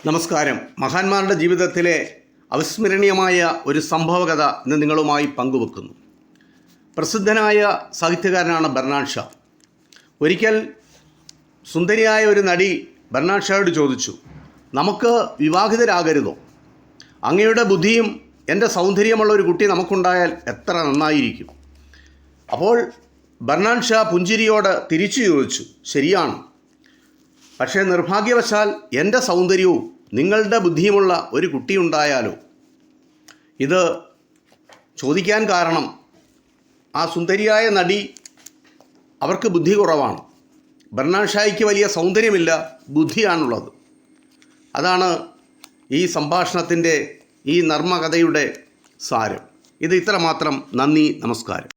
നമസ്കാരം. മഹാന്മാരുടെ ജീവിതത്തിലെ അവിസ്മരണീയമായ ഒരു സംഭവകഥ ഇന്ന് നിങ്ങളുമായി പങ്കുവെക്കുന്നു. പ്രസിദ്ധനായ സാഹിത്യകാരനാണ് ബെർണാഡ് ഷാ. ഒരിക്കൽ സുന്ദരിയായ ഒരു നടി ബെർണാഡ് ഷായോട് ചോദിച്ചു, നമുക്ക് വിവാഹിതരാകരുതോ? അങ്ങയുടെ ബുദ്ധിയും എൻ്റെ സൗന്ദര്യമുള്ള ഒരു കുട്ടി നമുക്കുണ്ടായാൽ എത്ര നന്നായിരിക്കും. അപ്പോൾ ബെർണാഡ് ഷാ പുഞ്ചിരിയോട് തിരിച്ചു ചോദിച്ചു, ശരിയാണ്, പക്ഷേ നിർഭാഗ്യവശാൽ എൻ്റെ സൗന്ദര്യവും നിങ്ങളുടെ ബുദ്ധിയുമുള്ള ഒരു കുട്ടിയുണ്ടായാലോ? ഇത് ചോദിക്കാൻ കാരണം ആ സുന്ദരിയായ നടി അവർക്ക് ബുദ്ധി കുറവാണ്. ബെർണാഡ് ഷായ്ക്ക് വലിയ സൗന്ദര്യമില്ല, ബുദ്ധിയാണുള്ളത്. അതാണ് ഈ സംഭാഷണത്തിൻ്റെ ഈ നർമ്മകഥയുടെ സാരം. ഇത് ഇത്രമാത്രം. നന്ദി, നമസ്കാരം.